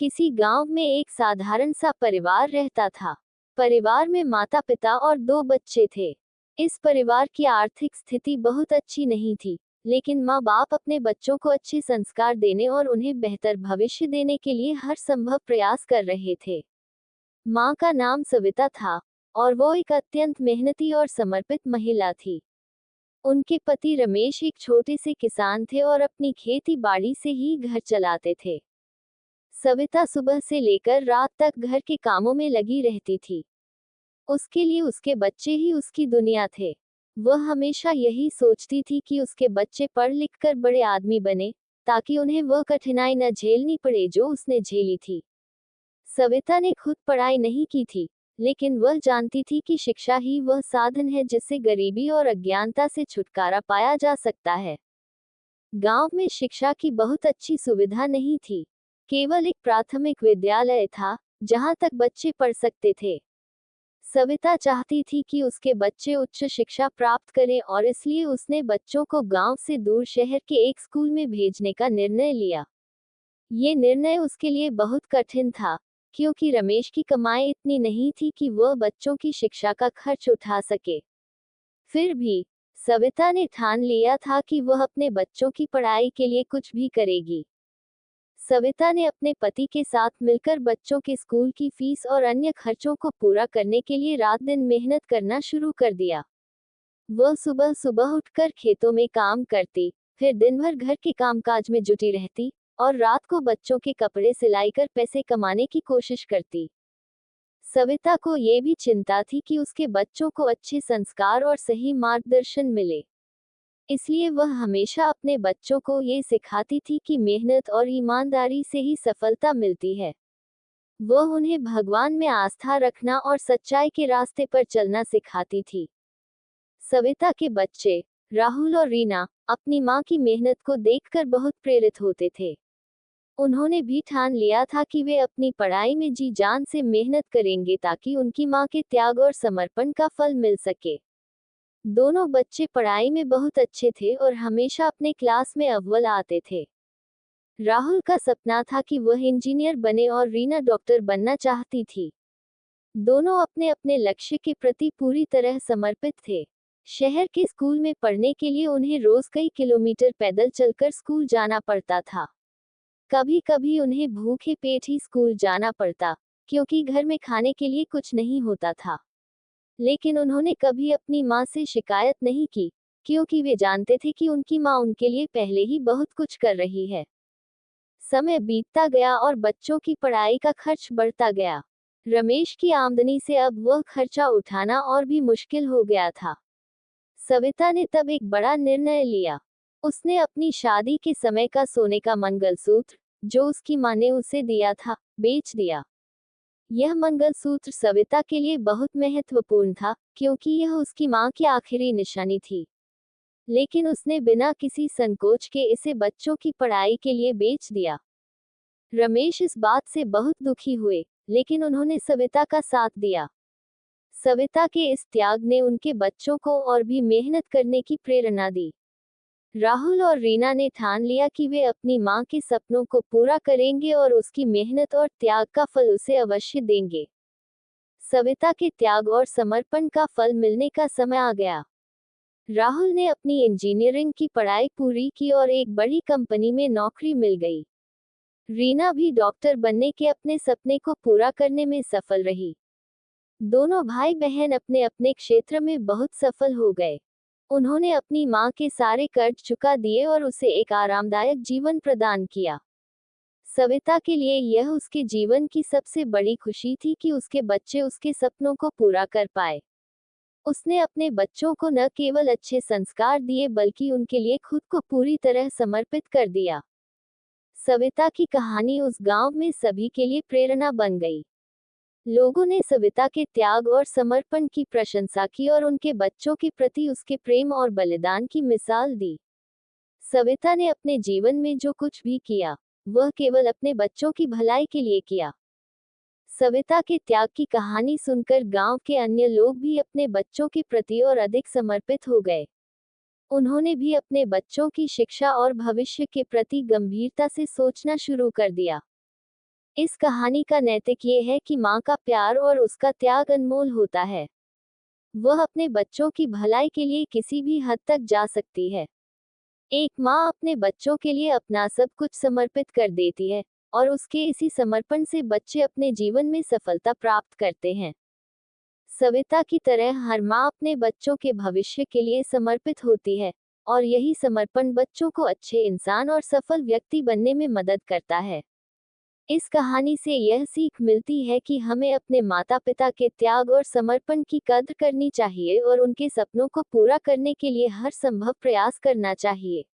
किसी गांव में एक साधारण सा परिवार रहता था। परिवार में माता पिता और दो बच्चे थे। इस परिवार की आर्थिक स्थिति बहुत अच्छी नहीं थी, लेकिन माँ बाप अपने बच्चों को अच्छे संस्कार देने और उन्हें बेहतर भविष्य देने के लिए हर संभव प्रयास कर रहे थे। माँ का नाम सविता था और वो एक अत्यंत मेहनती और समर्पित महिला थी। उनके पति रमेश एक छोटे से किसान थे और अपनी खेती बाड़ी से ही घर चलाते थे। सविता सुबह से लेकर रात तक घर के कामों में लगी रहती थी। उसके लिए उसके बच्चे ही उसकी दुनिया थे। वह हमेशा यही सोचती थी कि उसके बच्चे पढ़ लिख कर बड़े आदमी बने, ताकि उन्हें वह कठिनाई न झेलनी पड़े जो उसने झेली थी। सविता ने खुद पढ़ाई नहीं की थी, लेकिन वह जानती थी कि शिक्षा ही वह साधन है जिससे गरीबी और अज्ञानता से छुटकारा पाया जा सकता है। गांव में शिक्षा की बहुत अच्छी सुविधा नहीं थी। केवल एक प्राथमिक विद्यालय था, जहां तक बच्चे पढ़ सकते थे। सविता चाहती थी कि उसके बच्चे उच्च शिक्षा प्राप्त करें और इसलिए उसने बच्चों को गांव से दूर शहर के एक स्कूल में भेजने का निर्णय लिया। ये निर्णय उसके लिए बहुत कठिन था, क्योंकि रमेश की कमाई इतनी नहीं थी कि वह बच्चों की शिक्षा का खर्च उठा सके। फिर भी सविता ने ठान लिया था कि वह अपने बच्चों की पढ़ाई के लिए कुछ भी करेगी। सविता ने अपने पति के साथ मिलकर बच्चों के स्कूल की फीस और अन्य खर्चों को पूरा करने के लिए रात दिन मेहनत करना शुरू कर दिया। वह सुबह सुबह उठकर खेतों में काम करती, फिर दिन भर घर के कामकाज में जुटी रहती और रात को बच्चों के कपड़े सिलाई कर पैसे कमाने की कोशिश करती। सविता को ये भी चिंता थी कि उसके बच्चों को अच्छे संस्कार और सही मार्गदर्शन मिले। इसलिए वह हमेशा अपने बच्चों को ये सिखाती थी कि मेहनत और ईमानदारी से ही सफलता मिलती है। वह उन्हें भगवान में आस्था रखना और सच्चाई के रास्ते पर चलना सिखाती थी। सविता के बच्चे राहुल और रीना अपनी माँ की मेहनत को देखकर बहुत प्रेरित होते थे। उन्होंने भी ठान लिया था कि वे अपनी पढ़ाई में जी जान से मेहनत करेंगे ताकि उनकी माँ के त्याग और समर्पण का फल मिल सके। दोनों बच्चे पढ़ाई में बहुत अच्छे थे और हमेशा अपने क्लास में अव्वल आते थे। राहुल का सपना था कि वह इंजीनियर बने और रीना डॉक्टर बनना चाहती थी। दोनों अपने अपने लक्ष्य के प्रति पूरी तरह समर्पित थे। शहर के स्कूल में पढ़ने के लिए उन्हें रोज कई किलोमीटर पैदल चलकर स्कूल जाना पड़ता था। कभी कभी उन्हें भूखे पेट ही स्कूल जाना पड़ता, क्योंकि घर में खाने के लिए कुछ नहीं होता था। लेकिन उन्होंने कभी अपनी माँ से शिकायत नहीं की, क्योंकि वे जानते थे कि उनकी माँ उनके लिए पहले ही बहुत कुछ कर रही है। समय बीतता गया और बच्चों की पढ़ाई का खर्च बढ़ता गया। रमेश की आमदनी से अब वह खर्चा उठाना और भी मुश्किल हो गया था। सविता ने तब एक बड़ा निर्णय लिया। उसने अपनी शादी के समय का सोने का मंगलसूत्र, जो उसकी माँ ने उसे दिया था, बेच दिया। यह मंगलसूत्र सविता के लिए बहुत महत्वपूर्ण था, क्योंकि यह उसकी माँ की आखिरी निशानी थी। लेकिन उसने बिना किसी संकोच के इसे बच्चों की पढ़ाई के लिए बेच दिया। रमेश इस बात से बहुत दुखी हुए, लेकिन उन्होंने सविता का साथ दिया। सविता के इस त्याग ने उनके बच्चों को और भी मेहनत करने की प्रेरणा दी। राहुल और रीना ने ठान लिया कि वे अपनी माँ के सपनों को पूरा करेंगे और उसकी मेहनत और त्याग का फल उसे अवश्य देंगे। सविता के त्याग और समर्पण का फल मिलने का समय आ गया। राहुल ने अपनी इंजीनियरिंग की पढ़ाई पूरी की और एक बड़ी कंपनी में नौकरी मिल गई। रीना भी डॉक्टर बनने के अपने सपने को पूरा करने में सफल रही। दोनों भाई बहन अपने अपने क्षेत्र में बहुत सफल हो गए। उन्होंने अपनी माँ के सारे कर्ज चुका दिए और उसे एक आरामदायक जीवन प्रदान किया। सविता के लिए यह उसके जीवन की सबसे बड़ी खुशी थी कि उसके बच्चे उसके सपनों को पूरा कर पाए। उसने अपने बच्चों को न केवल अच्छे संस्कार दिए बल्कि उनके लिए खुद को पूरी तरह समर्पित कर दिया। सविता की कहानी उस गांव में सभी के लिए प्रेरणा बन गई। लोगों ने सविता के त्याग और समर्पण की प्रशंसा की और उनके बच्चों के प्रति उसके प्रेम और बलिदान की मिसाल दी। सविता ने अपने जीवन में जो कुछ भी किया, वह केवल अपने बच्चों की भलाई के लिए किया। सविता के त्याग की कहानी सुनकर गांव के अन्य लोग भी अपने बच्चों के प्रति और अधिक समर्पित हो गए। उन्होंने भी अपने बच्चों की शिक्षा और भविष्य के प्रति गंभीरता से सोचना शुरू कर दिया। इस कहानी का नैतिक ये है कि माँ का प्यार और उसका त्याग अनमोल होता है। वह अपने बच्चों की भलाई के लिए किसी भी हद तक जा सकती है। एक माँ अपने बच्चों के लिए अपना सब कुछ समर्पित कर देती है, और उसके इसी समर्पण से बच्चे अपने जीवन में सफलता प्राप्त करते हैं। सविता की तरह हर माँ अपने बच्चों के भविष्य के लिए समर्पित होती है, और यही समर्पण बच्चों को अच्छे इंसान और सफल व्यक्ति बनने में मदद करता है। इस कहानी से यह सीख मिलती है कि हमें अपने माता पिता के त्याग और समर्पण की कद्र करनी चाहिए और उनके सपनों को पूरा करने के लिए हर संभव प्रयास करना चाहिए।